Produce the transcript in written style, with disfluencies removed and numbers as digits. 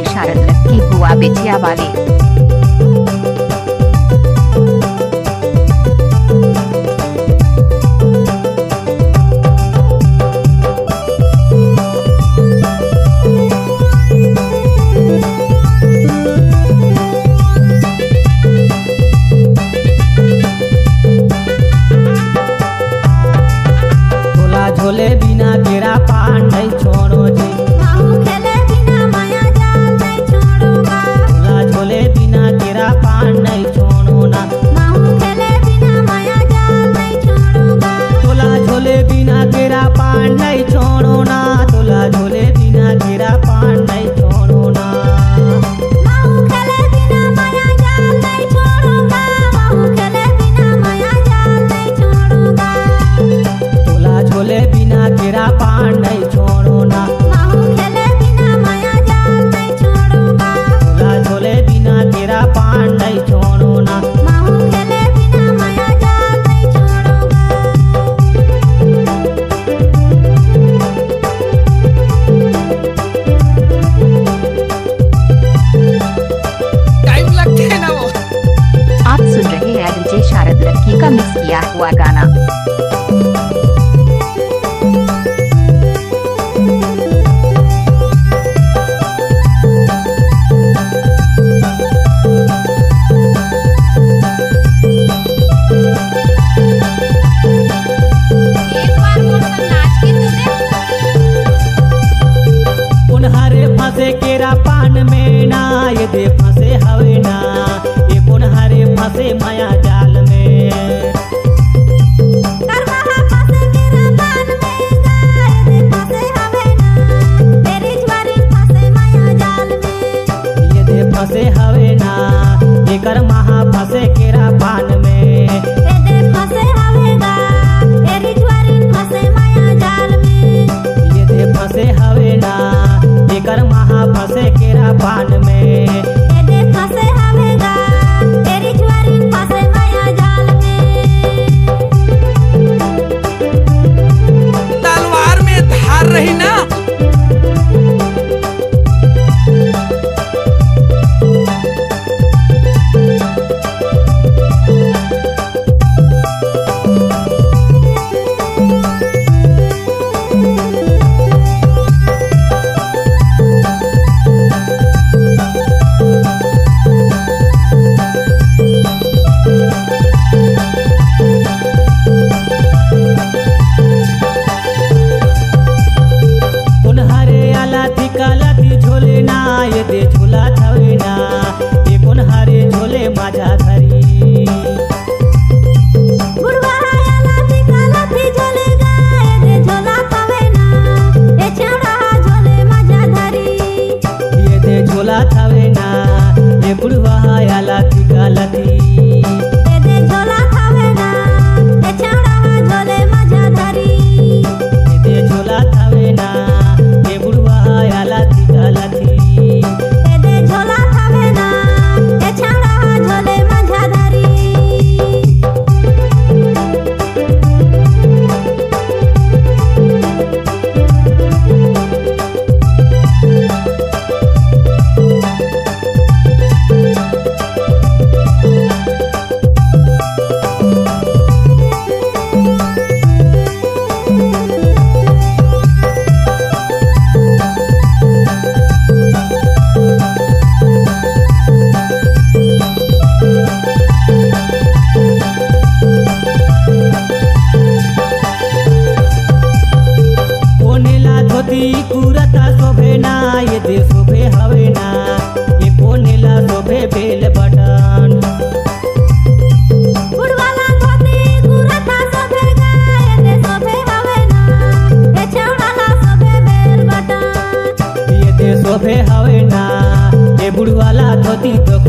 DJ शारद Lucky बुआ बेचिया वाले। झोले बिना तेरा पान नहीं छोड़ो जी, खेले बिना माया जाल नहीं छोड़ूंगा। झोले बिना तेरा पान नहीं छोड़ो ना, खेले बिना माया जाल नहीं छोड़ूंगा। तोला झोले बिना तेरा पान नहीं छोड़ो ना, तोला झोले बिना तेरा पान नहीं छोड़ो ना। खेले बिना माया जाल नहीं छोड़ूंगा। खेले बिना माया जाल नहीं छोड़ूंगा। तोला झोले बिना तेरा पान नहीं छोड़ो ना, खेले बिना माया जाल नहीं छोड़ूंगा। तोला झोले बिना तेरा पान नहीं छोड़ो ना। खेले बिना माया जाल नहीं छोड़ूंगा। टाइम लगते है ना वो। आप सुन रहे हैं डीजे शारद लक्की का मिक्स किया हुआ गाना। पुनहरे फंसे केरा पान में ना, ये दे फंसे हवे ना, ये पुनहरे फंसे माया जाल में। ये दे फंसे हवे ना, एकर महा फंसे केरा पान में। ये दे फंसे हवेगा, एरी ज्वारी फंसे माया जाल में। ये दे फंसे हवे ना, एकर महा फंसे केरा पान में। ये दे फंसे हवेगा, एरी ज्वारी फंसे माया जाल में। तलवार में धार रही ना। पुनहरे आला थिकाला थी झोले ना, ये दे झोला थवे ना, ये पुनहरे झोले माझा धरी। बुढ़वा आला थी काला थी झोलेगा, ये दे झोला तवे ना, ये छेड़ा झोले मजा धरी। ये दे झोला थवे ना, ये बुढ़वा आला थिकाला थी। ये दे झोला तवे ना, ये छेड़ा झोले मजा धरी। ये दे झोला थवे ना, ये बुढ़वा आला थिकाला थी। ये दे झोला तवे ना, ये छेड़ा झोले मजा धरी। कोनेला धोती कुरता शोभे ना, ये दे शोभे हवे ना, ये कोनेला शोभे बेल बटन। बुढ़वाला धोती कुरता शोभेगा, ये दे शोभे हवे ना, ये छेड़ाला शोभे बेल बटन। ये दे शोभे हवे ना, ये बुढ़वाला धोती तो